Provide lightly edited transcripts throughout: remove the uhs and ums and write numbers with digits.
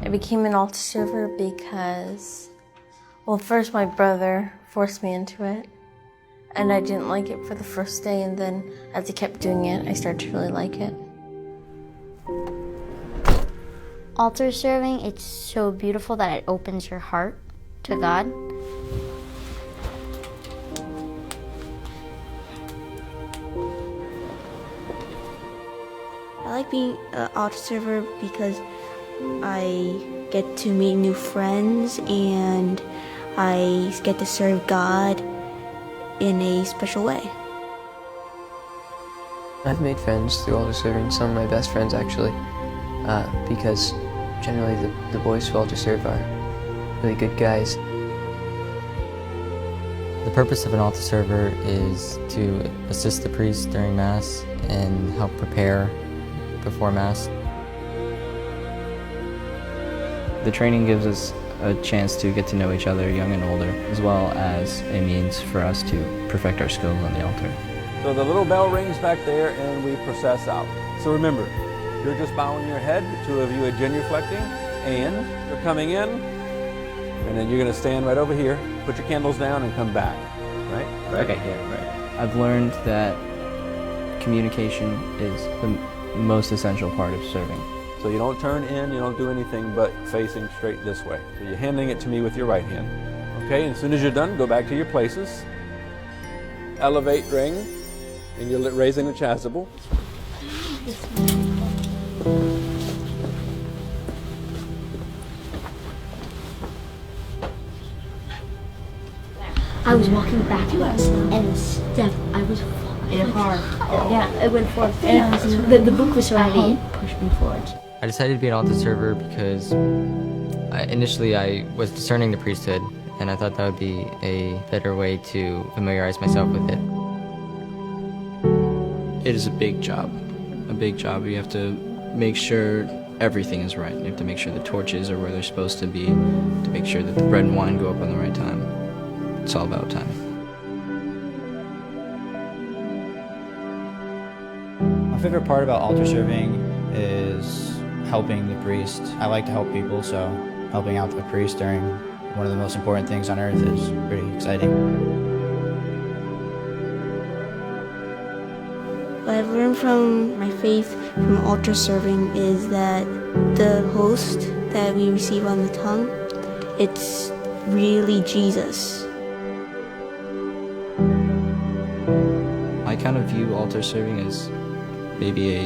I became an altar server because, well, first my brother forced me into it, and I didn't like it for the first day, and then as I kept doing it, I started to really like it. Altar serving, it's so beautiful that it opens your heart to God. I like being an altar server because I get to meet new friends and I get to serve God in a special way. I've made friends through altar serving, some of my best friends actually, because generally the boys who altar serve are really good guys. The purpose of an altar server is to assist the priest during Mass and help prepare before Mass. The training gives us a chance to get to know each other, young and older, as well as a means for us to perfect our skills on the altar. So the little bell rings back there and we process out. So remember, you're just bowing your head, the two of you are genuflecting, and you're coming in, and then you're going to stand right over here, put your candles down and come back, right? Okay, yeah, right. I've learned that communication is the most essential part of serving. So you don't turn in, you don't do anything but facing straight this way. So you're handing it to me with your right hand. Okay, and as soon as you're done, go back to your places. Elevate ring, and you're raising the chasuble. I was walking backwards and I was falling hard. Yeah, it went forward. And the book was so heavy, it pushed me forward. I decided to be an altar server because initially I was discerning the priesthood, and I thought that would be a better way to familiarize myself with it. It is a big job. You have to make sure everything is right. You have to make sure the torches are where they're supposed to be, to make sure that the bread and wine go up on the right time. It's all about timing. My favorite part about altar serving is helping the priest. I like to help people, so helping out the priest during one of the most important things on earth is pretty exciting. What I've learned from my faith from altar serving is that the host that we receive on the tongue, it's really Jesus. I kind of view altar serving as maybe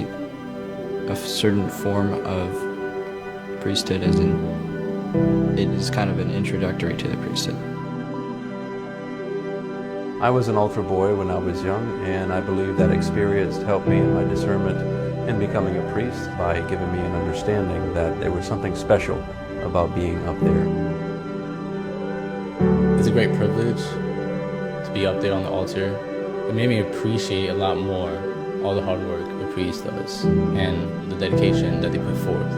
a certain form of priesthood, as in it is kind of an introductory to the priesthood. I was an altar boy when I was young, and I believe that experience helped me in my discernment in becoming a priest by giving me an understanding that there was something special about being up there. It's a great privilege to be up there on the altar. It made me appreciate a lot more all the hard work a priest does and the dedication that they put forth.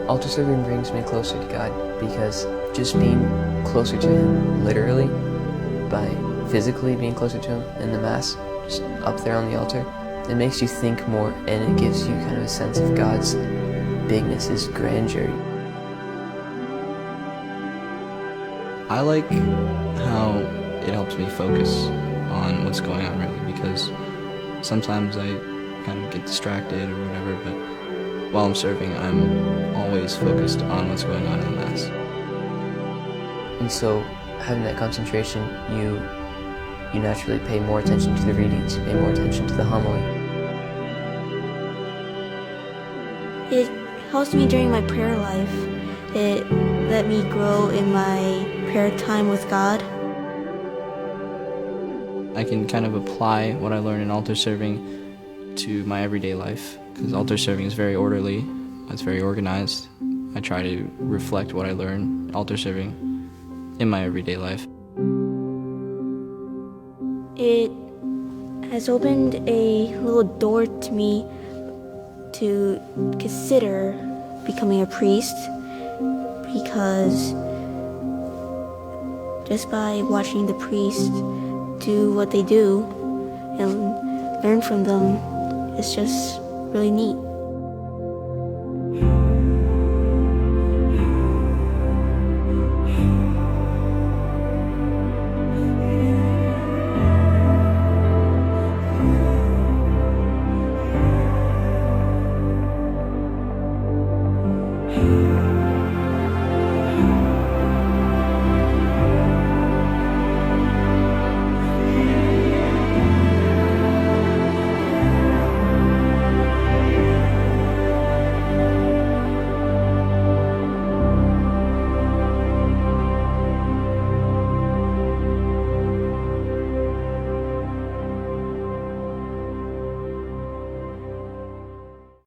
Altar serving brings me closer to God because just being closer to Him, literally, by physically being closer to Him in the Mass, just up there on the altar, it makes you think more, and it gives you kind of a sense of God's bigness, His grandeur. I like how it helps me focus on what's going on, really, because sometimes I kind of get distracted or whatever, but while I'm serving, I'm always focused on what's going on in the Mass. And so, having that concentration, you naturally pay more attention to the readings, you pay more attention to the homily. It helps me during my prayer life. It let me grow in my prayer time with God. I can kind of apply what I learn in altar serving to my everyday life, because altar serving is very orderly, it's very organized. I try to reflect what I learn in altar serving in my everyday life. It has opened a little door to me to consider becoming a priest, because just by watching the priests do what they do and learn from them, it's just really neat.